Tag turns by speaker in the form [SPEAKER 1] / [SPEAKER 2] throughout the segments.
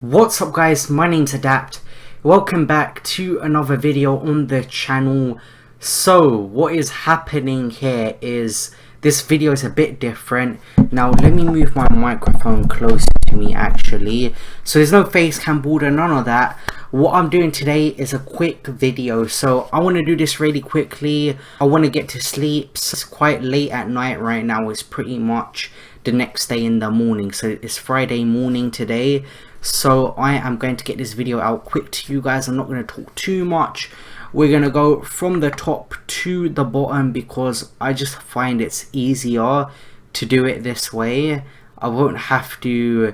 [SPEAKER 1] What's up guys, my name's Adapt. Welcome back to another video on the channel. So what is happening here is this video is a bit different. Now let me move my microphone closer to me actually. So there's no face cam border, none of that. What I'm doing today is a quick video. So I want to do this really quickly. I want to get to sleep. So it's quite late at night right now. It's pretty much the next day in the morning. So it's Friday morning today. So I am going to get this video out quick to you guys. I'm not going to talk too much. We're going to go from the top to the bottom because I just find it's easier to do it this way. I won't have to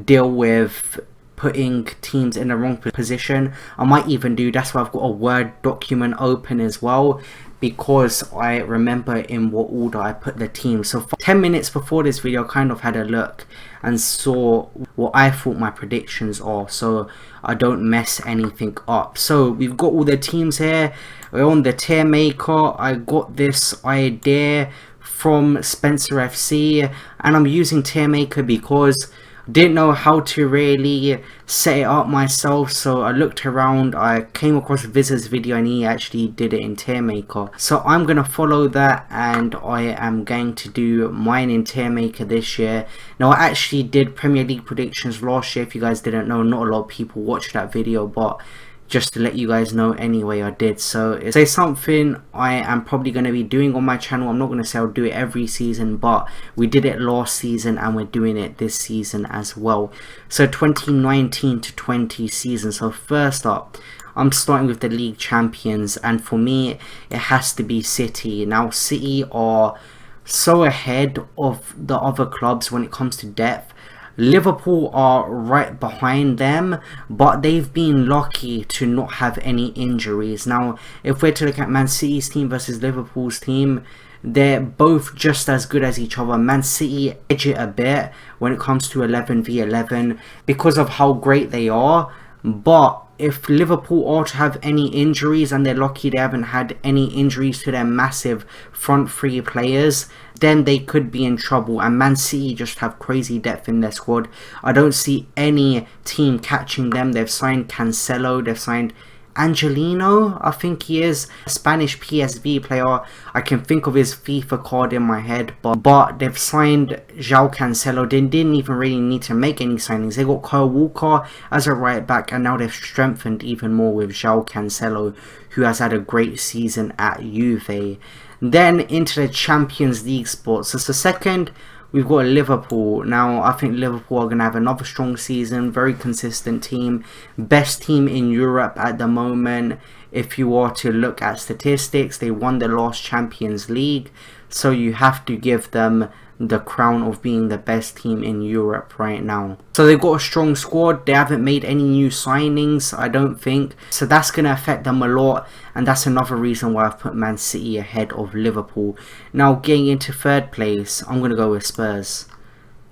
[SPEAKER 1] deal with putting teams in the wrong position. I might even do, that's why I've got a Word document open as well, because I remember in what order I put the team. So 10 minutes before this video I kind of had a look and saw what I thought my predictions are, so I don't mess anything up. So we've got all the teams here. We're on the tier maker. I got this idea from Spencer FC and I'm using tier maker because didn't know how to really set it up myself, so I looked around. I came across Viz's video and he actually did it in tier maker, so I'm gonna follow that and I am going to do mine in tier maker this year. Now I actually did Premier League predictions last year. If you guys didn't know, not a lot of people watched that video, but just to let you guys know anyway, I did. So it's something I am probably going to be doing on my channel. I'm not going to say I'll do it every season, but we did it last season and we're doing it this season as well. So 2019 to 20 season. So first up, I'm starting with the league champions, and for me it has to be City. Now City are so ahead of the other clubs when it comes to depth. Liverpool are right behind them, but they've been lucky to not have any injuries. Now, if we're to look at Man City's team versus Liverpool's team, they're both just as good as each other. Man City edge it a bit when it comes to 11v11 because of how great they are, but if Liverpool are to have any injuries, and they're lucky they haven't had any injuries to their massive front three players, then they could be in trouble. And Man City just have crazy depth in their squad. I don't see any team catching them. They've signed Cancelo, they've signed Angelino, I think he is, a Spanish PSV player. I can think of his FIFA card in my head, but they've signed João Cancelo. They didn't even really need to make any signings. They got Kyle Walker as a right back, and now they've strengthened even more with João Cancelo, who has had a great season at Juve. Then into the Champions League spots. So second, we've got Liverpool. Now, I think Liverpool are going to have another strong season. Very consistent team. Best team in Europe at the moment. If you are to look at statistics, they won the last Champions League. So you have to give them the crown of being the best team in Europe right now. So they've got a strong squad. They haven't made any new signings, I don't think. So that's going to affect them a lot. And that's another reason why I've put Man City ahead of Liverpool. Now getting into third place, I'm going to go with Spurs.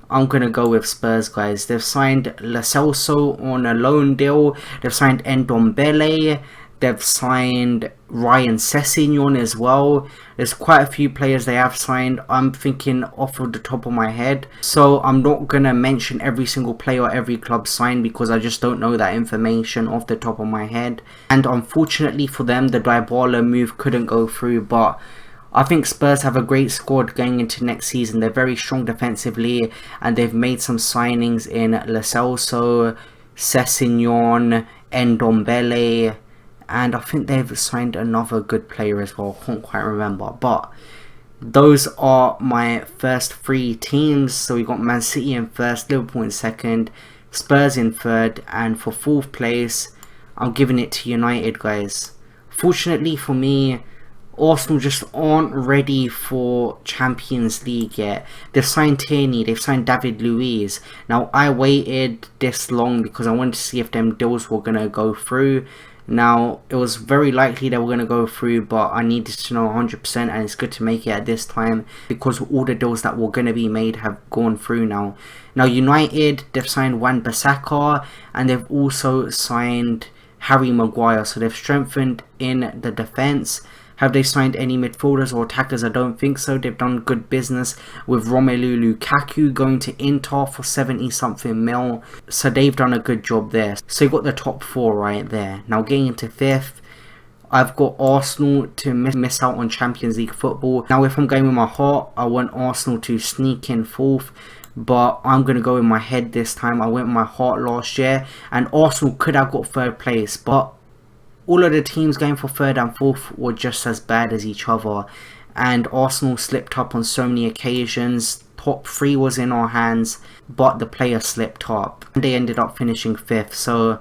[SPEAKER 1] I'm going to go with Spurs, guys. They've signed Lo Celso on a loan deal. They've signed Ndombele. They've signed Ryan Sessegnon as well. There's quite a few players they have signed. I'm thinking off of the top of my head. So I'm not going to mention every single player every club signed because I just don't know that information off the top of my head. And unfortunately for them, the Dybala move couldn't go through. But I think Spurs have a great squad going into next season. They're very strong defensively and they've made some signings in Lo Celso, Sessegnon, Ndombele. And I think they've signed another good player as well. I can't quite remember. But those are my first three teams. So we got Man City in first, Liverpool in second, Spurs in third. And for fourth place, I'm giving it to United, guys. Fortunately for me, Arsenal just aren't ready for Champions League yet. They've signed Tierney, they've signed David Luiz. Now, I waited this long because I wanted to see if them deals were going to go through. Now, it was very likely they were going to go through, but I needed to know 100%, and it's good to make it at this time because all the deals that were going to be made have gone through now. Now, United, they've signed Wan-Bissaka, and they've also signed Harry Maguire, so they've strengthened in the defence. Have they signed any midfielders or attackers? I don't think so. They've done good business with Romelu Lukaku going to Inter for 70 something mil. So they've done a good job there. So you've got the top 4 right there. Now getting into 5th, I've got Arsenal to miss out on Champions League football. Now if I'm going with my heart, I want Arsenal to sneak in 4th. But I'm going to go with my head this time. I went with my heart last year. And Arsenal could have got 3rd place. But all of the teams going for 3rd and 4th were just as bad as each other. And Arsenal slipped up on so many occasions. Top 3 was in our hands. But the player slipped up. And they ended up finishing 5th. So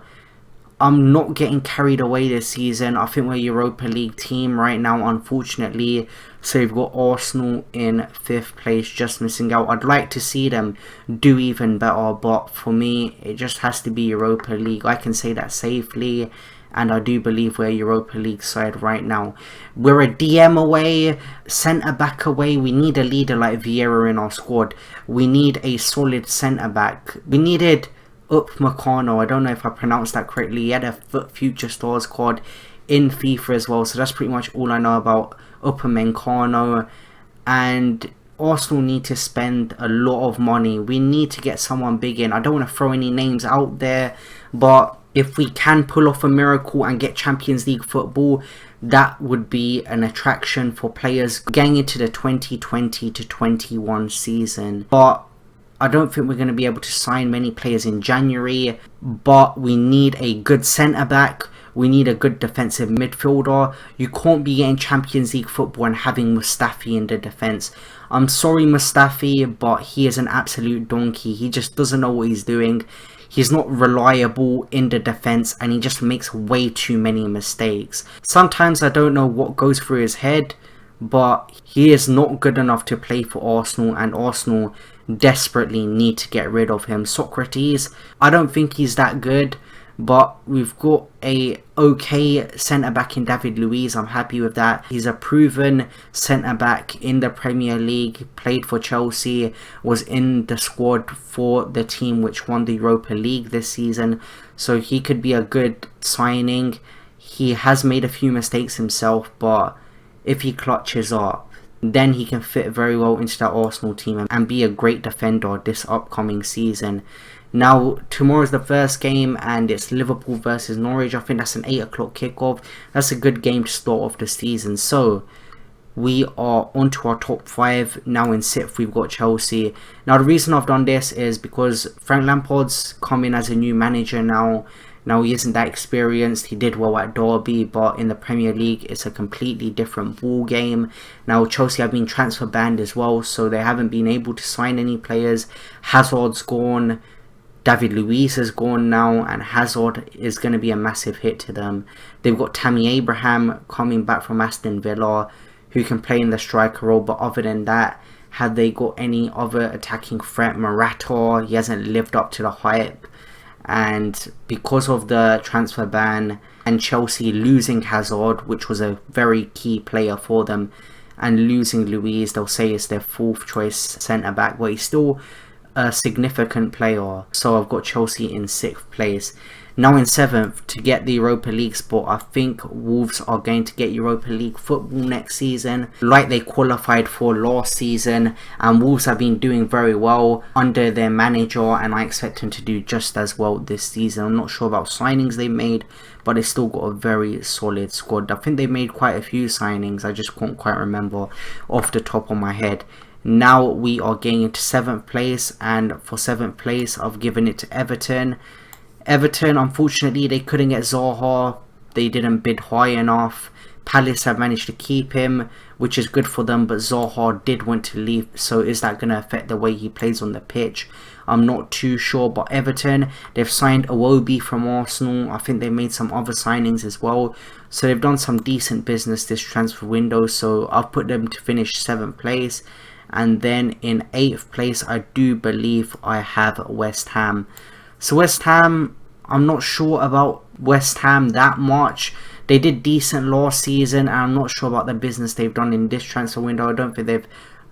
[SPEAKER 1] I'm not getting carried away this season. I think we're a Europa League team right now, unfortunately. So we've got Arsenal in 5th place, just missing out. I'd like to see them do even better, but for me, it just has to be Europa League. I can say that safely, and I do believe we're a Europa League side right now. We're a DM away, centre-back away. We need a leader like Vieira in our squad. We need a solid centre-back. We needed Upamecano. I don't know if I pronounced that correctly. He had a Future Stars card in FIFA as well, so that's pretty much all I know about Upamecano. And Arsenal need to spend a lot of money. We need to get someone big in. I don't want to throw any names out there, but if we can pull off a miracle and get Champions League football, that would be an attraction for players getting into the 2020 to 21 season. But I don't think we're going to be able to sign many players in January, but we need a good centre-back. We need a good defensive midfielder. You can't be getting Champions League football and having Mustafi in the defence. I'm sorry, Mustafi, but he is an absolute donkey. He just doesn't know what he's doing. He's not reliable in the defence, and he just makes way too many mistakes. Sometimes I don't know what goes through his head, but he is not good enough to play for Arsenal, and Arsenal desperately need to get rid of him. Socrates, I don't think he's that good, but we've got a okay centre-back in David Luiz. I'm happy with that. He's a proven centre-back in the Premier League, played for Chelsea, was in the squad for the team which won the Europa League this season, so he could be a good signing. He has made a few mistakes himself, but if he clutches up, then he can fit very well into that Arsenal team and be a great defender this upcoming season. Now, tomorrow's the first game, and it's Liverpool versus Norwich. I think that's an 8 o'clock kickoff. That's a good game to start off the season. So, we are on to our top 5. Now in 6th, we've got Chelsea. Now, the reason I've done this is because Frank Lampard's come in as a new manager now. Now, he isn't that experienced. He did well at Derby, but in the Premier League, it's a completely different ball game. Now, Chelsea have been transfer banned as well, so they haven't been able to sign any players. Hazard's gone. David Luiz is gone now, and Hazard is going to be a massive hit to them. They've got Tammy Abraham coming back from Aston Villa, who can play in the striker role, but other than that, have they got any other attacking threat? Morata, he hasn't lived up to the hype. And because of the transfer ban and Chelsea losing Hazard, which was a very key player for them, and losing Luiz, they'll say it's their 4th choice centre-back, but he's still a significant player. So I've got Chelsea in 6th place. Now in 7th, to get the Europa League spot, I think Wolves are going to get Europa League football next season, like they qualified for last season, and Wolves have been doing very well under their manager, and I expect them to do just as well this season. I'm not sure about signings they made, but they still got a very solid squad. I think they made quite a few signings, I just can't quite remember off the top of my head. Now we are getting into 7th place, and for 7th place I've given it to Everton. Everton, unfortunately, they couldn't get Zaha. They didn't bid high enough. Palace have managed to keep him, which is good for them, but Zaha did want to leave, so is that going to affect the way he plays on the pitch? I'm not too sure, but Everton, they've signed Iwobi from Arsenal. I think they made some other signings as well, so they've done some decent business this transfer window, so I've put them to finish 7th place. And then in 8th place, I do believe I have West Ham. So West Ham, I'm not sure about West Ham that much. They did decent last season, and I'm not sure about the business they've done in this transfer window. I don't think they've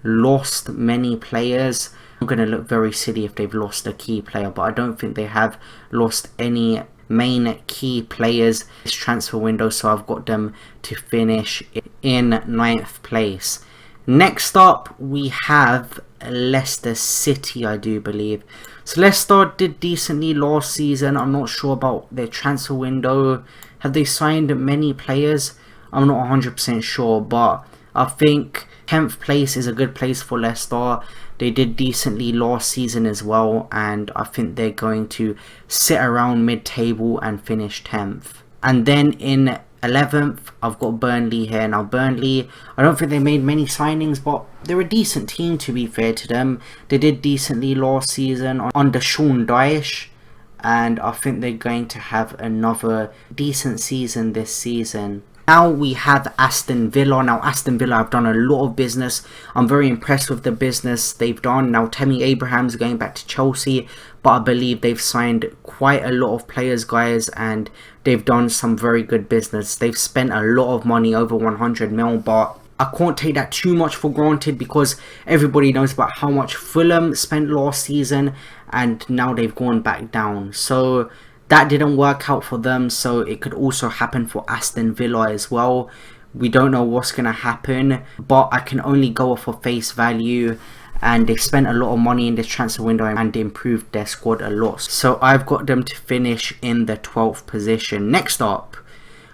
[SPEAKER 1] lost many players. I'm going to look very silly if they've lost a key player, but I don't think they have lost any main key players this transfer window, so I've got them to finish in 9th place. Next up we have Leicester City, I do believe. So Leicester did decently last season. I'm not sure about their transfer window. Have they signed many players? I'm not 100% sure, but I think 10th place is a good place for Leicester. They did decently last season as well, and I think they're going to sit around mid-table and finish 10th. And then in 11th, I've got Burnley here. Now Burnley, I don't think they made many signings, but they're a decent team, to be fair to them. They did decently last season under Sean Dyche, and I think they're going to have another decent season this season. Now we have Aston Villa. Now Aston Villa have done a lot of business. I'm very impressed with the business they've done. Now Tammy Abraham's going back to Chelsea, but I believe they've signed quite a lot of players, guys, and they've done some very good business. They've spent a lot of money, over 100 mil, but I can't take that too much for granted because everybody knows about how much Fulham spent last season, and now they've gone back down. So that didn't work out for them, so it could also happen for Aston Villa as well. We don't know what's going to happen, but I can only go off of face value, and they spent a lot of money in this transfer window and improved their squad a lot. So I've got them to finish in the 12th position. Next up,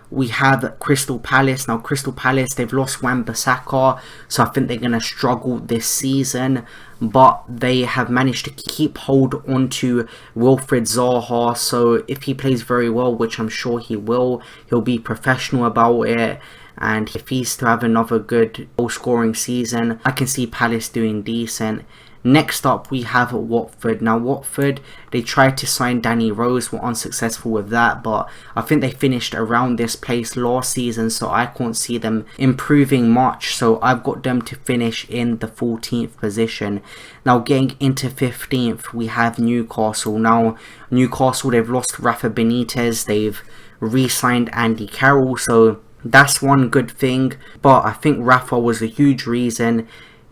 [SPEAKER 1] we have Crystal Palace. Now Crystal Palace, they've lost Wan-Bissaka, so I think they're going to struggle this season, but they have managed to keep hold onto Wilfried Zaha. So if he plays very well, which I'm sure he will, he'll be professional about it, and if he's to have another good goal scoring season, I can see Palace doing decent. Next up we have Watford. Now Watford, they tried to sign Danny Rose, were unsuccessful with that, but I think they finished around this place last season, so I can't see them improving much. So I've got them to finish in the 14th position. Now getting into 15th, we have Newcastle. Now Newcastle, they've lost Rafa Benitez, they've re-signed Andy Carroll, so that's one good thing, but I think Rafa was a huge reason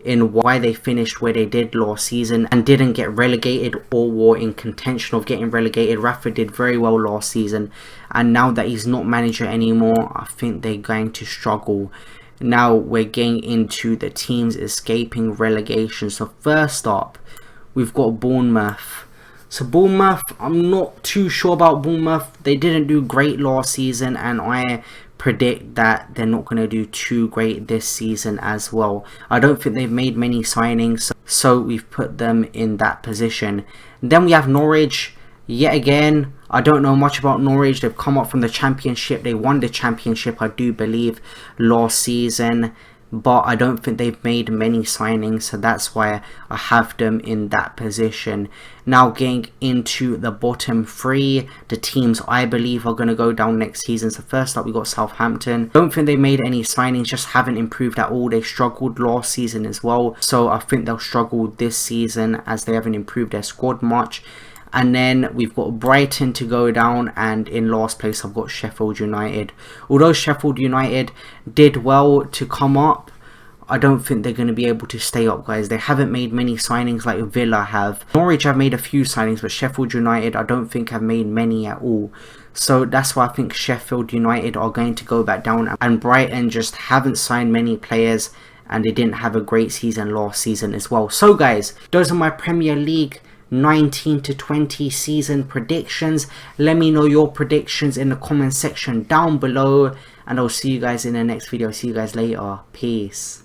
[SPEAKER 1] in why they finished where they did last season and didn't get relegated or were in contention of getting relegated. Rafa did very well last season, and now that he's not manager anymore, I think they're going to struggle. Now we're getting into the teams escaping relegation. So first up, we've got Bournemouth. So Bournemouth, I'm not too sure about Bournemouth. They didn't do great last season, and I predict that they're not going to do too great this season as well. I don't think they've made many signings, so we've put them in that position. Then we have Norwich. Yet again, I don't know much about Norwich. They've come up from the Championship. They won the Championship, I do believe, last season, but I don't think they've made many signings, so that's why I have them in that position. Now getting into the bottom three, the teams I believe are going to go down next season. So first up we got Southampton. Don't think they made any signings, just haven't improved at all. They struggled last season as well, so I think they'll struggle this season as they haven't improved their squad much. And then we've got Brighton to go down, and in last place I've got Sheffield United. Although Sheffield United did well to come up, I don't think they're going to be able to stay up, guys. They haven't made many signings like Villa have. Norwich have made a few signings, but Sheffield United I don't think have made many at all. So that's why I think Sheffield United are going to go back down, and Brighton just haven't signed many players, and they didn't have a great season last season as well. So guys, those are my Premier League 19 to 20 season predictions. Let me know your predictions in the comment section down below, and I'll see you guys in the next video. See you guys later. Peace.